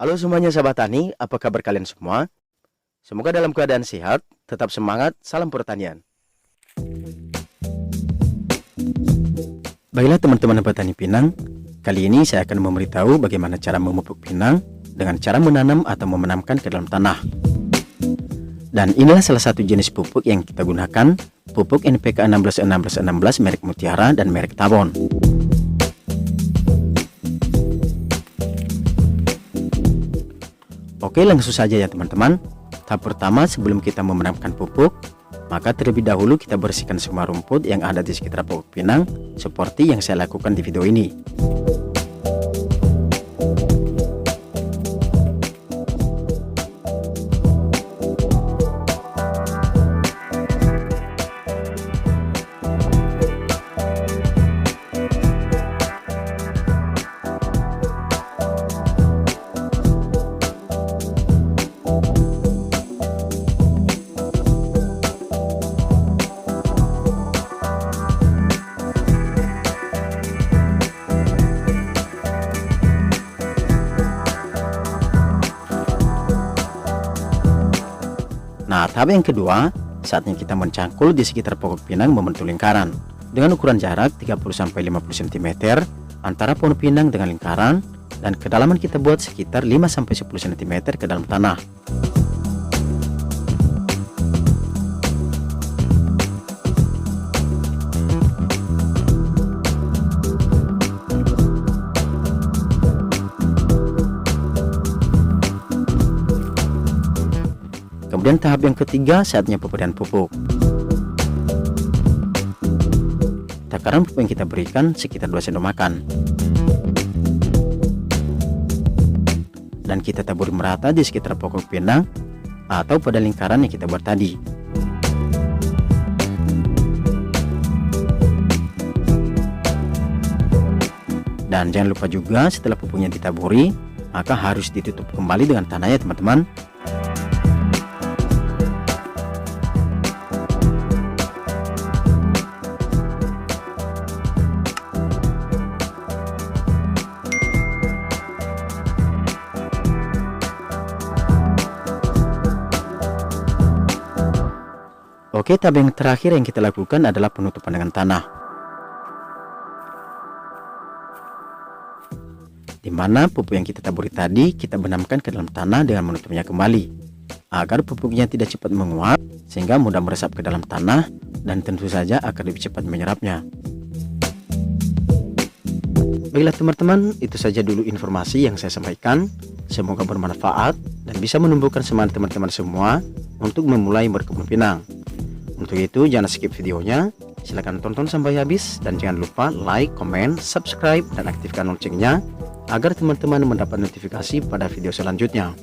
Halo semuanya sahabat tani, apa kabar kalian semua? Semoga dalam keadaan sehat, tetap semangat, salam pertanian. Baiklah teman-teman petani pinang, kali ini saya akan memberitahu bagaimana cara memupuk pinang dengan cara menanam atau memenamkan ke dalam tanah. Dan inilah salah satu jenis pupuk yang kita gunakan, pupuk NPK 16-16-16 merek Mutiara dan merek Tabon. Oke, langsung saja ya teman-teman. Tahap pertama, sebelum kita memenamkan pupuk, maka terlebih dahulu kita bersihkan semua rumput yang ada di sekitar pupuk pinang, seperti yang saya lakukan di video ini. Nah, tahap yang kedua, saatnya kita mencangkul di sekitar pokok pinang membentuk lingkaran dengan ukuran jarak 30-50 cm antara pohon pinang dengan lingkaran, dan kedalaman kita buat sekitar 5-10 cm ke dalam tanah. Kemudian tahap yang ketiga, saatnya pemberian pupuk. Takaran pupuk yang kita berikan sekitar 2 sendok makan. Dan kita taburi merata di sekitar pokok pinang atau pada lingkaran yang kita buat tadi. Dan jangan lupa juga setelah pupuknya ditaburi, maka harus ditutup kembali dengan tanah ya teman-teman. Oke, tahap yang terakhir yang kita lakukan adalah penutupan dengan tanah, di mana pupuk yang kita taburi tadi kita benamkan ke dalam tanah dengan menutupnya kembali, agar pupuknya tidak cepat menguap sehingga mudah meresap ke dalam tanah dan tentu saja akan lebih cepat menyerapnya. Baiklah teman-teman, itu saja dulu informasi yang saya sampaikan. Semoga bermanfaat dan bisa menumbuhkan semangat teman-teman semua untuk memulai berkebun pinang. Untuk itu jangan skip videonya, silahkan tonton sampai habis, dan jangan lupa like, comment, subscribe, dan aktifkan loncengnya agar teman-teman mendapat notifikasi pada video selanjutnya.